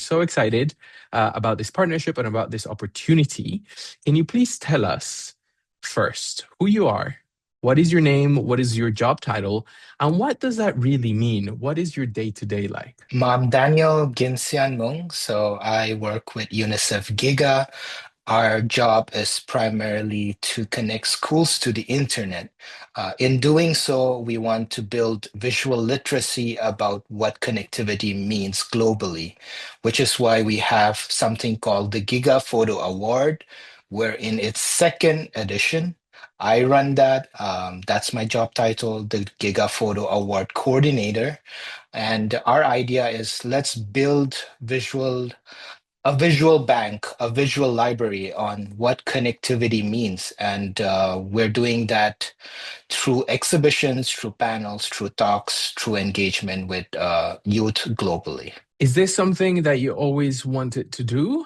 so excited about this partnership and about this opportunity. Can you please tell us first who you are? What is your name? What is your job title? And what does that really mean? What is your day to day like? I'm Daniel Ginsianmung, so I work with UNICEF Giga. Our job is primarily to connect schools to the internet. In doing so, we want to build visual literacy about what connectivity means globally, which is why we have something called the Giga Photo Award, where in its second edition, I run that. That's my job title, the Giga Photo Award Coordinator. And our idea is let's build a visual bank, a visual library on what connectivity means. And we're doing that through exhibitions, through panels, through talks, through engagement with youth globally. Is this something that you always wanted to do?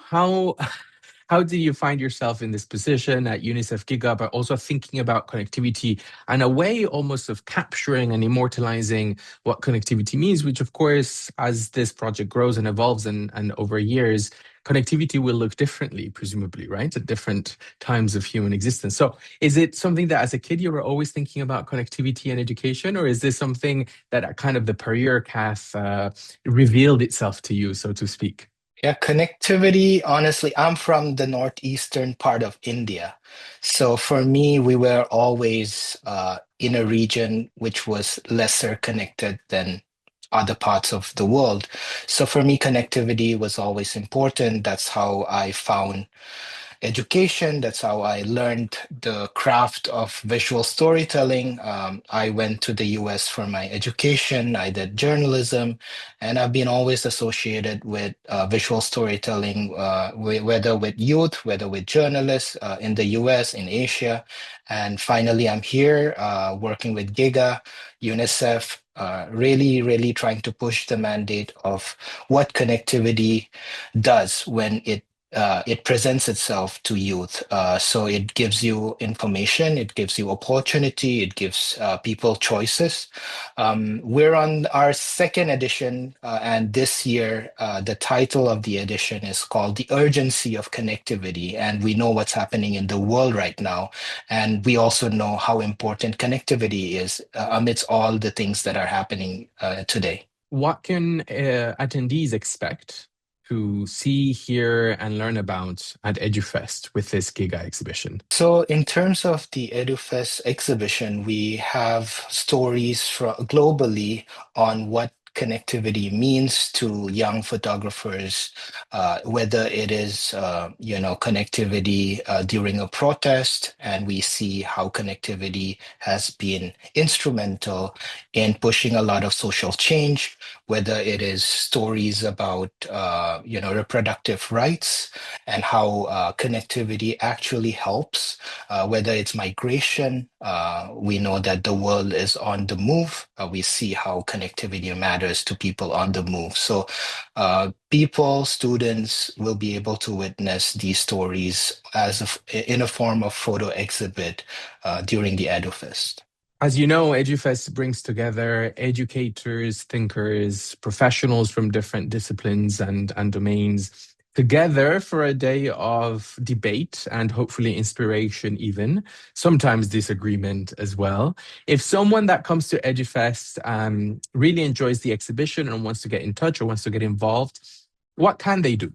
How did you find yourself in this position at UNICEF Giga, but also thinking about connectivity and a way almost of capturing and immortalizing what connectivity means, which of course, as this project grows and evolves and over years, connectivity will look differently, presumably, right? At different times of human existence. So is it something that as a kid you were always thinking about connectivity and education, or is this something that at kind of the career path revealed itself to you, so to speak? Yeah, connectivity, honestly, I'm from the northeastern part of India. So for me, we were always in a region which was lesser connected than other parts of the world. So for me, connectivity was always important. That's how I found education. That's how I learned the craft of visual storytelling. I went to the US for my education. I did journalism, and I've been always associated with visual storytelling, whether with youth, whether with journalists in the US, in Asia. And finally, I'm here working with Giga, UNICEF, really trying to push the mandate of what connectivity does when it presents itself to youth. So it gives you information, it gives you opportunity, it gives people choices. We're on our second edition, and this year, the title of the edition is called The Urgency of Connectivity. And we know what's happening in the world right now. And we also know how important connectivity is amidst all the things that are happening today. What can attendees expect to see, hear, and learn about at EduFest with this Giga exhibition? So, in terms of the EduFest exhibition, we have stories from globally on what connectivity means to young photographers, whether it is, connectivity during a protest, and we see how connectivity has been instrumental in pushing a lot of social change, whether it is stories about, reproductive rights and how connectivity actually helps, whether it's migration. We know that the world is on the move. We see how connectivity matters to people on the move. So people, students will be able to witness these stories in a form of photo exhibit during the EduFest. As you know, EduFest brings together educators, thinkers, professionals from different disciplines and domains together for a day of debate and hopefully inspiration, even sometimes disagreement as well. If someone that comes to EduFest really enjoys the exhibition and wants to get in touch or wants to get involved, what can they do?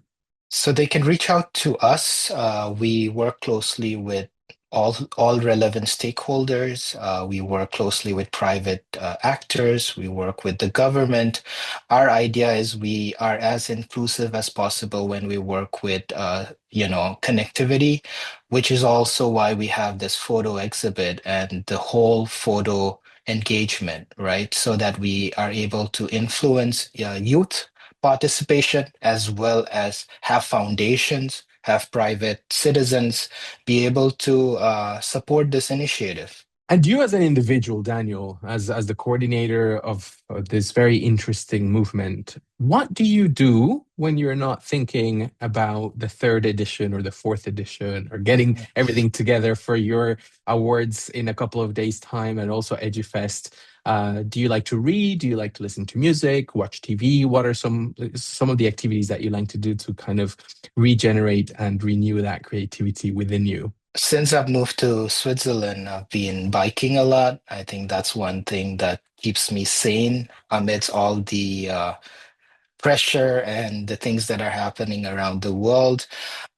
So they can reach out to us. We work closely with all relevant stakeholders. We work closely with private actors. We work with the government. Our idea is we are as inclusive as possible when we work with connectivity, which is also why we have this photo exhibit and the whole photo engagement, right? So that we are able to influence youth participation as well as have foundations, have private citizens be able to support this initiative. And you, as an individual, Daniel, as the coordinator of this very interesting movement, what do you do when you're not thinking about the third edition or the fourth edition or getting everything together for your awards in a couple of days' time and also EduFest? Do you like to read? Do you like to listen to music, watch TV? What are some of the activities that you like to do to kind of regenerate and renew that creativity within you? Since I've moved to Switzerland, I've been biking a lot. I think that's one thing that keeps me sane amidst all the pressure and the things that are happening around the world.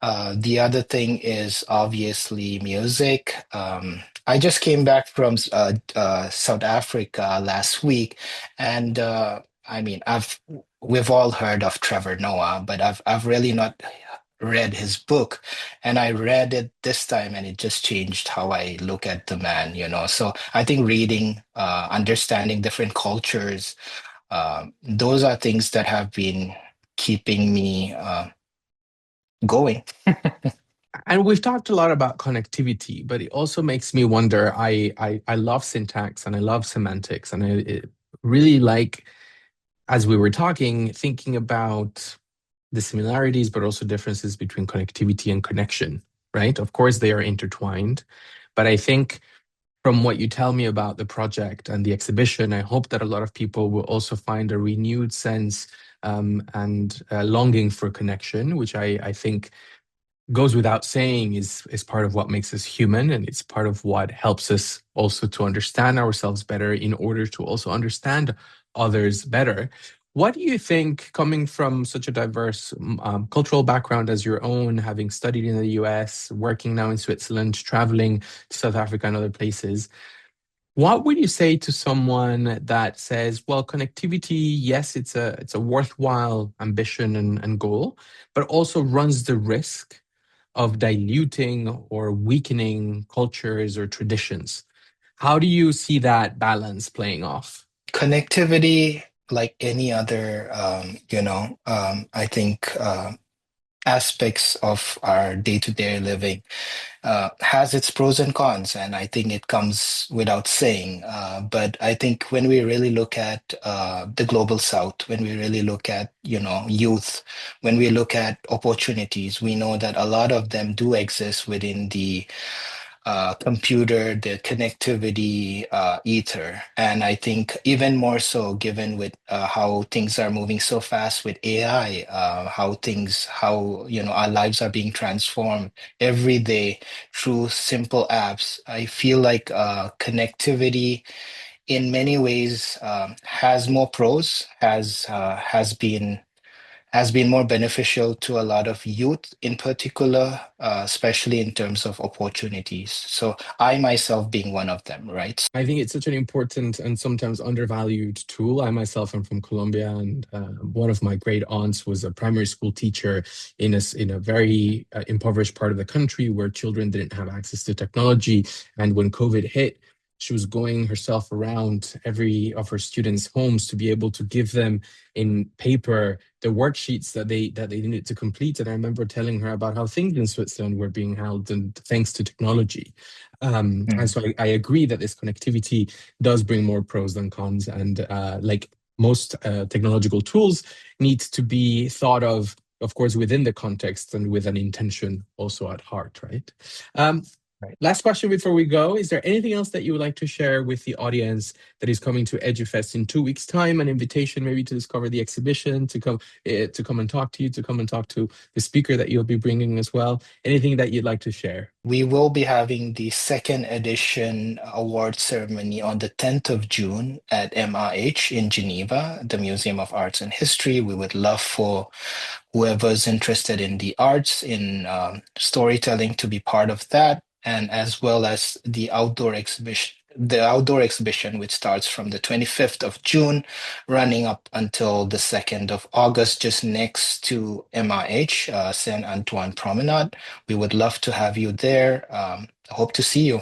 The other thing is obviously music. I just came back from South Africa last week, and I mean, we've all heard of Trevor Noah, but I've really not read his book, and I read it this time, and it just changed how I look at the man. So I think reading, understanding different cultures, those are things that have been keeping me going. And we've talked a lot about connectivity, but it also makes me wonder. I love syntax and I love semantics, and really like, as we were talking, thinking about the similarities, but also differences between connectivity and connection, right? Of course, they are intertwined, but I think from what you tell me about the project and the exhibition, I hope that a lot of people will also find a renewed sense and longing for connection, which I think goes without saying is part of what makes us human, and it's part of what helps us also to understand ourselves better in order to also understand others better. What do you think, coming from such a diverse cultural background as your own, having studied in the US, working now in Switzerland, traveling to South Africa and other places, what would you say to someone that says, well, connectivity, yes, it's a worthwhile ambition and goal, but also runs the risk of diluting or weakening cultures or traditions? How do you see that balance playing off? Connectivity, like any other, I think aspects of our day-to-day living, has its pros and cons, and I think it comes without saying. But I think when we really look at the global south, when we really look at, youth, when we look at opportunities, we know that a lot of them do exist within the computer, the connectivity ether. And I think even more so, given with how things are moving so fast with AI, how our lives are being transformed every day through simple apps. I feel like connectivity in many ways has more pros, has been more beneficial to a lot of youth in particular, especially in terms of opportunities. So I myself being one of them, right? I think it's such an important and sometimes undervalued tool. I myself am from Colombia, and one of my great aunts was a primary school teacher in a very impoverished part of the country where children didn't have access to technology. And when COVID hit, she was going herself around every of her students' homes to be able to give them in paper the worksheets that they needed to complete. And I remember telling her about how things in Switzerland were being held, and thanks to technology. And Mm. so I agree that this connectivity does bring more pros than cons. And like most technological tools, needs to be thought of course, within the context and with an intention also at heart, right? Um, Right. Last question before we go. Is there anything else that you would like to share with the audience that is coming to EduFest in 2 weeks' time? An invitation maybe to discover the exhibition, to come and talk to you, to come and talk to the speaker that you'll be bringing as well. Anything that you'd like to share? We will be having the second edition award ceremony on the 10th of June at MRH in Geneva, the Museum of Arts and History. We would love for whoever's interested in the arts, in storytelling, to be part of that, and as well as the outdoor exhibition, which starts from the 25th of June, running up until the 2nd of August, just next to MRH, Saint Antoine Promenade. We would love to have you there. Hope to see you.